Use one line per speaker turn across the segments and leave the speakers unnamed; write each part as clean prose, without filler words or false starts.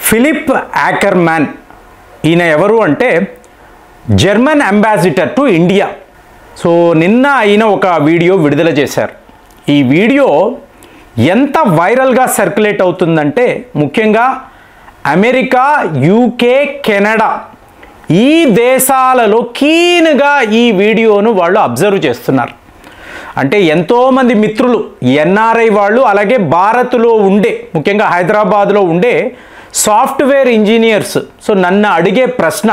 Philip యాకర్మ్యాన్ ఈయన ఎవరు అంటే German ambassador to India. So నిన్న ఆయన ఒక వీడియో విడుదల చేశారు. ఈ వీడియో ఎంత వైరల్గా సర్క్యులేట్ అవుతుందంటే ముఖ్యంగా అమెరికా, యూకే, కెనడా ఈ దేశాలలో కీన్గా ఈ వీడియోను వాళ్ళు అబ్జర్వ్ చేస్తున్నారు. అంటే ఎంతోమంది మిత్రులు ఎన్ఆర్ఐ వాళ్ళు, అలాగే భారత్లో ఉండే ముఖ్యంగా హైదరాబాద్లో ఉండే సాఫ్ట్వేర్ ఇంజనీర్స్ సో నన్ను అడిగే ప్రశ్న,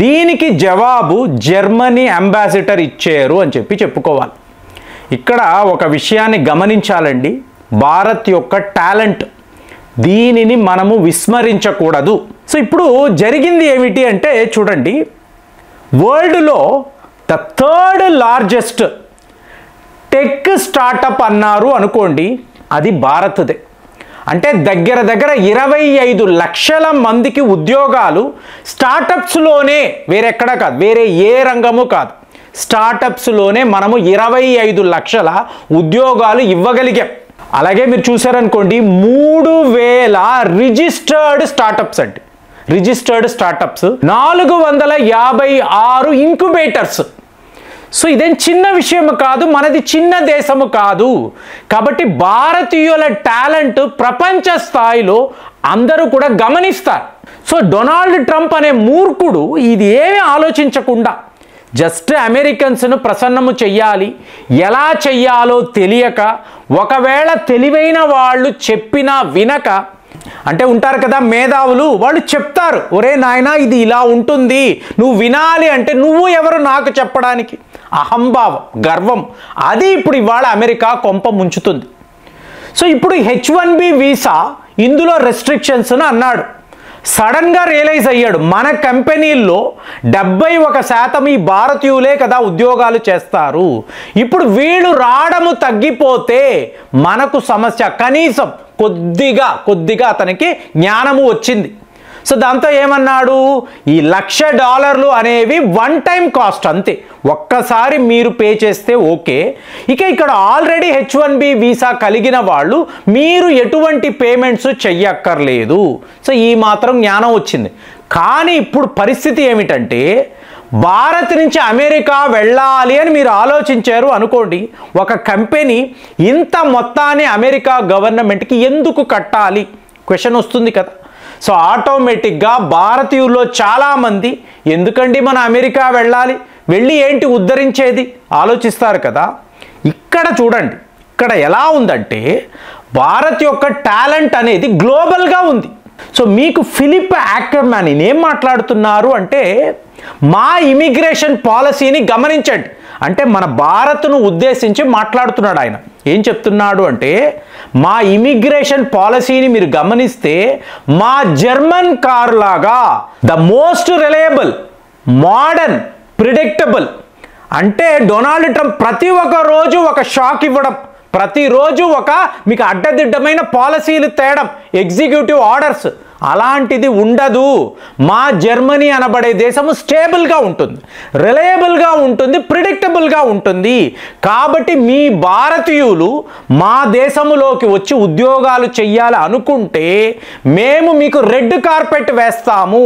దీనికి జవాబు జర్మనీ అంబాసిడర్ ఇచ్చారు అని చెప్పుకోవాలి. ఇక్కడ ఒక విషయాన్ని గమనించాలండి, భారత్ యొక్క టాలెంట్, దీనిని మనము విస్మరించకూడదు. సో ఇప్పుడు జరిగింది ఏమిటి అంటే చూడండి, వరల్డ్లో the third largest tech startup అన్నారు అనుకోండి, అది భారత్దే. అంటే దగ్గర 25 లక్షల మందికి ఉద్యోగాలు స్టార్టప్స్లోనే, వేరెక్కడ కాదు, వేరే ఏ రంగము కాదు, స్టార్టప్స్లోనే మనము 25 లక్షల ఉద్యోగాలు ఇవ్వగలిగాం. అలాగే మీరు చూసారనుకోండి 3000 రిజిస్టర్డ్ స్టార్టప్స్ అండి, రిజిస్టర్డ్ స్టార్టప్స్, 456 ఇంక్యుబేటర్స్. సో ఇదేం చిన్న విషయం కాదు, మనది చిన్న దేశము కాదు. కాబట్టి భారతీయుల టాలెంట్ ప్రపంచ స్థాయిలో అందరూ కూడా గమనిస్తారు. సో డొనాల్డ్ ట్రంప్ అనే మూర్ఖుడు ఇది ఏమీ ఆలోచించకుండా జస్ట్ అమెరికన్స్ను ప్రసన్నము చెయ్యాలి, ఎలా చెయ్యాలో తెలియక, ఒకవేళ తెలివైన వాళ్ళు చెప్పినా వినక, అంటే ఉంటారు కదా మేధావులు, వాళ్ళు చెప్తారు, ఒరే నాయనా ఇది ఇలా ఉంటుంది, నువ్వు వినాలి అంటే నువ్వు ఎవరు నాకు చెప్పడానికి, అహంభావం, గర్వం, అది ఇప్పుడు ఇవాళ అమెరికా కొంప ముంచుతుంది. సో ఇప్పుడు H1B వీసా ఇందులో రెస్ట్రిక్షన్స్ను అన్నాడు. సడన్గా రియలైజ్ అయ్యాడు, మన కంపెనీల్లో 71% ఈ భారతీయులే కదా ఉద్యోగాలు చేస్తారు, ఇప్పుడు వీళ్ళు రావడము తగ్గిపోతే మనకు సమస్య. కనీసం కొద్దిగా అతనికి జ్ఞానము వచ్చింది. సో దాంతో ఏమన్నాడు, ఈ $1,00,000 అనేవి వన్ టైం కాస్ట్ అంతే, ఒక్కసారి మీరు పే చేస్తే ఓకే. ఇక్కడ ఆల్రెడీ H1B వీసా కలిగిన వాళ్ళు మీరు ఎటువంటి పేమెంట్స్ చెయ్యక్కర్లేదు. సో ఈ మాత్రం జ్ఞానం వచ్చింది. కానీ ఇప్పుడు పరిస్థితి ఏమిటంటే, భారత్ నుంచి అమెరికా వెళ్ళాలి అని మీరు ఆలోచించారు అనుకోండి, ఒక కంపెనీ ఇంత మొత్తాన్ని అమెరికా గవర్నమెంట్కి ఎందుకు కట్టాలి క్వశ్చన్ వస్తుంది కదా. సో ఆటోమేటిక్గా భారతీయుల్లో చాలామంది ఎందుకండి మన అమెరికా వెళ్ళాలి, వెళ్ళి ఏంటి ఉద్ధరించేది ఆలోచిస్తారు కదా. ఇక్కడ చూడండి, ఇక్కడ ఎలా ఉందంటే భారత్ యొక్క టాలెంట్ అనేది గ్లోబల్గా ఉంది. సో మీకు ఫిలిప్ యాకర్మ్యాన్ ఏం మాట్లాడుతున్నారు అంటే, మా ఇమిగ్రేషన్ పాలసీని గమనించండి అంటే మన భారత్ను ఉద్దేశించి మాట్లాడుతున్నాడు ఆయన. ఏం చెప్తున్నాడు అంటే, మా ఇమిగ్రేషన్ పాలసీని మీరు గమనిస్తే మా జర్మన్ కార్ లాగా the most reliable, modern, predictable. అంటే డొనాల్డ్ ట్రంప్ ప్రతి ఒక్క రోజు ఒక షాక్ ఇవ్వడం, ప్రతిరోజు ఒక మీకు అడ్డదిడ్డమైన పాలసీలు తేడం, ఎగ్జిక్యూటివ్ ఆర్డర్స్, అలాంటిది ఉండదు. మా జర్మనీ అనబడే దేశము స్టేబుల్గా ఉంటుంది, రిలయబుల్గా ఉంటుంది, ప్రిడిక్టబుల్గా ఉంటుంది. కాబట్టి మీ భారతీయులు మా దేశంలోకి వచ్చి ఉద్యోగాలు చెయ్యాలి అనుకుంటే మేము మీకు రెడ్ కార్పెట్ వేస్తాము.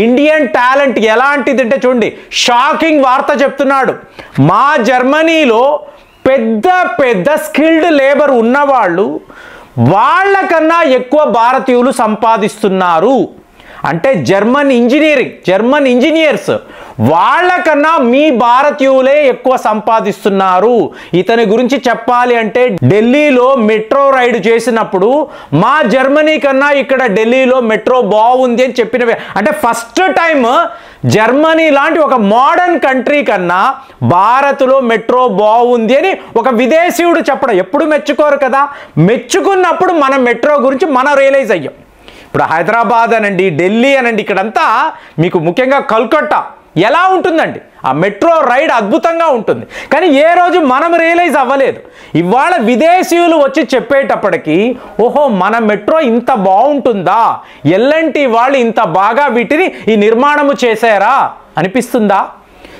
ఇండియన్ టాలెంట్ ఎలాంటిది అంటే చూడండి, షాకింగ్ వార్త చెప్తున్నాడు, మా జర్మనీలో పెద్ద స్కిల్డ్ లేబర్ ఉన్నవాళ్ళు వాళ్ళకన్నా ఎక్కువ భారతీయులు సంపాదిస్తున్నారు. అంటే జర్మన్ ఇంజనీర్స్ వాళ్ళకన్నా మీ భారతీయులే ఎక్కువ సంపాదిస్తున్నారు. ఇతని గురించి చెప్పాలి అంటే ఢిల్లీలో మెట్రో రైడ్ చేసినప్పుడు మా జర్మనీ కన్నా ఇక్కడ ఢిల్లీలో మెట్రో బాగుంది అని చెప్పినవి. అంటే ఫస్ట్ టైం జర్మనీ లాంటి ఒక మోడర్న్ కంట్రీ కన్నా భారత్లో మెట్రో బాగుంది అని ఒక విదేశీయుడు చెప్పడం ఎప్పుడు మెచ్చుకోరు కదా. మెచ్చుకున్నప్పుడు మనం మెట్రో గురించి మనం రియలైజ్ అయ్యాం. ఇప్పుడు హైదరాబాద్ అనండి, ఢిల్లీ అనండి, ఇక్కడంతా మీకు ముఖ్యంగా కల్కట్టా ఎలా ఉంటుందండి, ఆ మెట్రో రైడ్ అద్భుతంగా ఉంటుంది. కానీ ఏ రోజు మనం రియలైజ్ అవ్వలేదు. ఇవాళ విదేశీయులు వచ్చి చెప్పేటప్పటికీ ఓహో మన మెట్రో ఇంత బాగుంటుందా, ఎల్ఎన్టీ వాళ్ళు ఇంత బాగా వీటిని ఈ నిర్మాణము చేశారా అనిపిస్తుందా.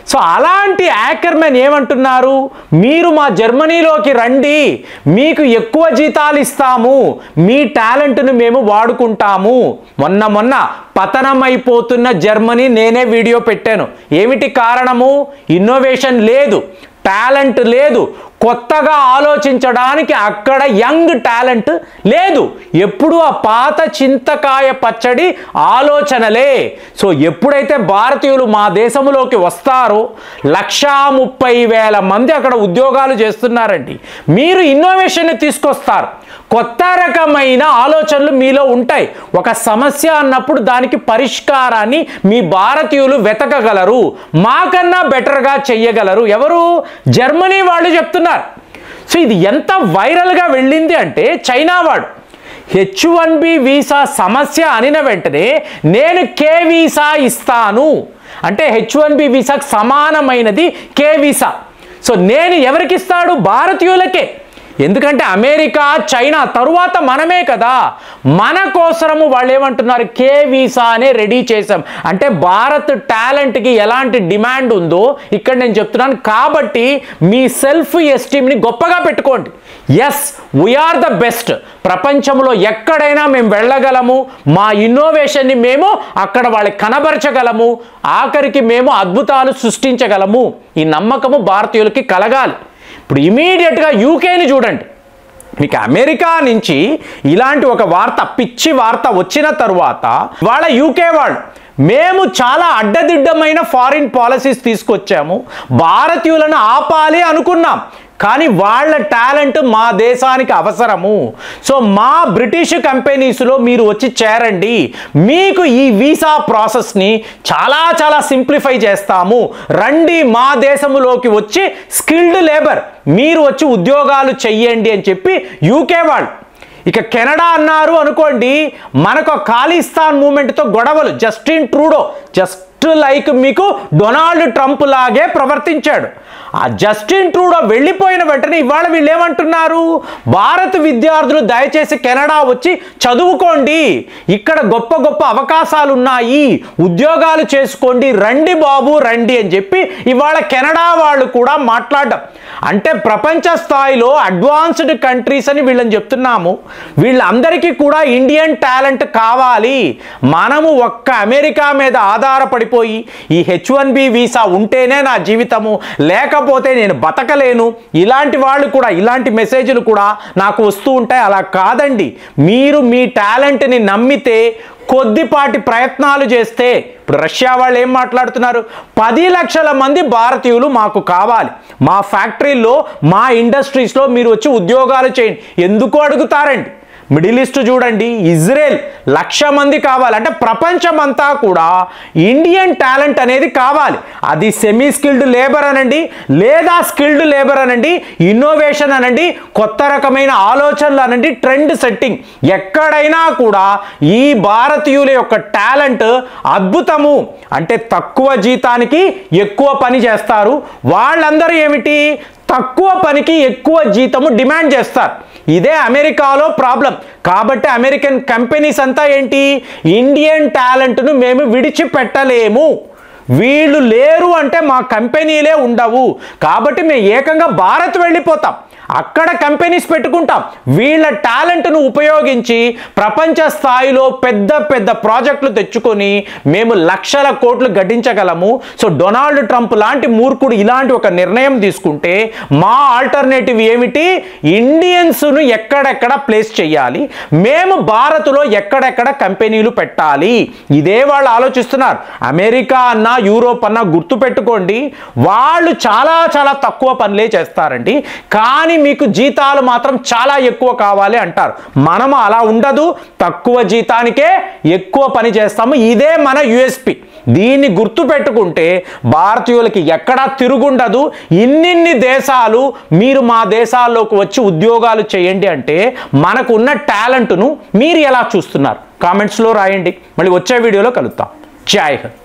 సో అలాంటి యాకర్మెన్ ఏమంటున్నారు, మీరు మా జర్మనీలోకి రండి, మీకు ఎక్కువ జీతాలు ఇస్తాము, మీ టాలెంట్ను మేము వాడుకుంటాము. మొన్న పతనమైపోతున్న జర్మనీ నేనే వీడియో పెట్టాను. ఏమిటి కారణము? ఇన్నోవేషన్ లేదు, టాలెంట్ లేదు, కొత్తగా ఆలోచించడానికి అక్కడ యంగ్ టాలెంట్ లేదు. ఎప్పుడు ఆ పాత చింతకాయ పచ్చడి ఆలోచనలే. సో ఎప్పుడైతే భారతీయులు మా దేశంలోకి వస్తారో 130,000 మంది అక్కడ ఉద్యోగాలు చేస్తున్నారండి. మీరు ఇన్నోవేషన్ తీసుకొస్తారు, కొత్త రకమైన ఆలోచనలు మీలో ఉంటాయి. ఒక సమస్య అన్నప్పుడు దానికి పరిష్కారాన్ని మీ భారతీయులు వెతకగలరు, మాకన్నా బెటర్గా చెయ్యగలరు. ఎవరు? జర్మనీ వాళ్ళు చెప్తున్నారు. సో ఇది ఎంత వైరల్గా వెళ్ళింది అంటే, చైనా వాడు H1B వీసా సమస్య అనిన వెంటనే నేను K వీసా ఇస్తాను అంటే H1B వీసాకు సమానమైనది K వీసా. సో నేను ఎవరికి ఇస్తాడు? భారతీయులకే. ఎందుకంటే అమెరికా, చైనా తరువాత మనమే కదా. మన కోసము వాళ్ళు ఏమంటున్నారు, K వీసానే రెడీ చేసాం అంటే భారత్ టాలెంట్కి ఎలాంటి డిమాండ్ ఉందో ఇక్కడ నేను చెప్తున్నాను. కాబట్టి మీ సెల్ఫ్ ఎస్టీమ్ని గొప్పగా పెట్టుకోండి. Yes, we are the best. ప్రపంచంలో ఎక్కడైనా మేము వెళ్ళగలము, మా ఇన్నోవేషన్ని మేము అక్కడ వాళ్ళకి కనబరచగలము, ఆఖరికి మేము అద్భుతాలు సృష్టించగలము. ఈ నమ్మకము భారతీయులకి కలగాలి. ఇప్పుడు ఇమీడియట్గా యూకేని చూడండి. మీకు అమెరికా నుంచి ఇలాంటి ఒక వార్త, పిచ్చి వార్త వచ్చిన తరువాత వాళ్ళ యూకే వాళ్ళు మేము చాలా అడ్డదిడ్డమైన ఫారిన్ పాలసీస్ తీసుకొచ్చాము, భారతీయులను ఆపాలి అనుకున్నాం, కానీ వాళ్ళ టాలెంట్ మా దేశానికి అవసరము. సో మా బ్రిటిష్ కంపెనీస్లో మీరు వచ్చి చేరండి, మీకు ఈ వీసా ప్రాసెస్ని చాలా సింప్లిఫై చేస్తాము, రండి మా దేశంలోకి వచ్చి స్కిల్డ్ లేబర్ మీరు వచ్చి ఉద్యోగాలు చెయ్యండి అని చెప్పి యూకే వాళ్ళు. ఇక కెనడా అన్నారు అనుకోండి, మనకు ఖాళీస్థాన్ మూమెంట్తో గొడవలు. జస్టిన్ ట్రూడో జస్ట్ లైక్ మీకు డొనాల్డ్ ట్రంప్ లాగే ప్రవర్తించాడు. ఆ జస్టిన్ ట్రూడో వెళ్ళిపోయిన వెంటనే ఇవాళ వీళ్ళు ఏమంటున్నారు, భారత విద్యార్థులు దయచేసి కెనడా వచ్చి చదువుకోండి, ఇక్కడ గొప్ప గొప్ప అవకాశాలు ఉన్నాయి, ఉద్యోగాలు చేసుకోండి, రండి బాబు రండి అని చెప్పి ఇవాళ కెనడా వాళ్ళు కూడా మాట్లాడడం. అంటే ప్రపంచ స్థాయిలో అడ్వాన్స్డ్ కంట్రీస్ అని వీళ్ళని చెప్తున్నాము. వీళ్ళందరికీ కూడా ఇండియన్ టాలెంట్ కావాలి. మనము ఒక్క అమెరికా మీద ఆధారపడిపోయి ఈ H1B వీసా ఉంటేనే నా జీవితము, లేకపోతే నేను బతకలేను, ఇలాంటి వాళ్ళు కూడా, ఇలాంటి మెసేజ్లు కూడా నాకు వస్తూ ఉంటాయి. అలా కాదండి, మీరు మీ టాలెంట్ని నమ్మితే, కొద్దిపాటి ప్రయత్నాలు చేస్తే, ఇప్పుడు రష్యా వాళ్ళు ఏం మాట్లాడుతున్నారు, 10 లక్షల మంది భారతీయులు మాకు కావాలి, మా ఫ్యాక్టరీల్లో, మా ఇండస్ట్రీస్లో మీరు వచ్చి ఉద్యోగాలు చేయండి. ఎందుకు అడుగుతారండి? మిడిల్ ఈస్ట్ చూడండి, ఇజ్రాయెల్ 1,00,000 మంది కావాలి. అంటే ప్రపంచమంతా కూడా ఇండియన్ టాలెంట్ అనేది కావాలి. అది సెమీ స్కిల్డ్ లేబర్ అనండి, లేదా స్కిల్డ్ లేబర్ అనండి, ఇన్నోవేషన్ అనండి, కొత్త రకమైన ఆలోచనలు అనండి, ట్రెండ్ సెట్టింగ్, ఎక్కడైనా కూడా ఈ భారతీయుల యొక్క టాలెంట్ అద్భుతము. అంటే తక్కువ జీతానికి ఎక్కువ పని చేస్తారు. వాళ్ళందరూ ఏమిటి, తక్కువ పనికి ఎక్కువ జీతము డిమాండ్ చేస్తారు. ఇదే అమెరికాలో ప్రాబ్లం. కాబట్టి అమెరికన్ కంపెనీస్ అంతా ఏంటి, ఇండియన్ టాలెంట్ను మేము విడిచిపెట్టలేము, వీళ్ళు లేరు అంటే మా కంపెనీలే ఉండవు, కాబట్టి మేము ఏకంగా భారత్ వెళ్ళిపోతాం, అక్కడ కంపెనీస్ పెట్టుకుంటాం, వీళ్ళ టాలెంట్ను ఉపయోగించి ప్రపంచ స్థాయిలో పెద్ద పెద్ద ప్రాజెక్టులు తెచ్చుకొని మేము లక్షల కోట్లు గడించగలము. సో డొనాల్డ్ ట్రంప్ లాంటి మూర్ఖుడు ఇలాంటి ఒక నిర్ణయం తీసుకుంటే మా ఆల్టర్నేటివ్ ఏమిటి, ఇండియన్స్ను ఎక్కడెక్కడ ప్లేస్ చేయాలి, మేము భారత్లో ఎక్కడెక్కడ కంపెనీలు పెట్టాలి, ఇదే వాళ్ళు ఆలోచిస్తున్నారు. అమెరికా అన్నా యూరోప్ అన్నా గుర్తుపెట్టుకోండి, వాళ్ళు చాలా తక్కువ పనులే చేస్తారండి, కానీ మీకు జీతాలు మాత్రం చాలా ఎక్కువ కావాలి అంటారు. మనం అలా ఉండదు, తక్కువ జీతానికే ఎక్కువ పని చేస్తాము. ఇదే మన యూఎస్పీ. దీన్ని గుర్తుపెట్టుకుంటే భారతీయులకి ఎక్కడా తిరుగుండదు. ఇన్నిన్ని దేశాలు మీరు మా దేశాల్లోకి వచ్చి ఉద్యోగాలు చేయండి అంటే మనకున్న టాలెంట్ను మీరు ఎలా చూస్తున్నారు? కామెంట్స్లో రాయండి. మళ్ళీ వచ్చే వీడియోలో కలుద్దాం. జై హింద్.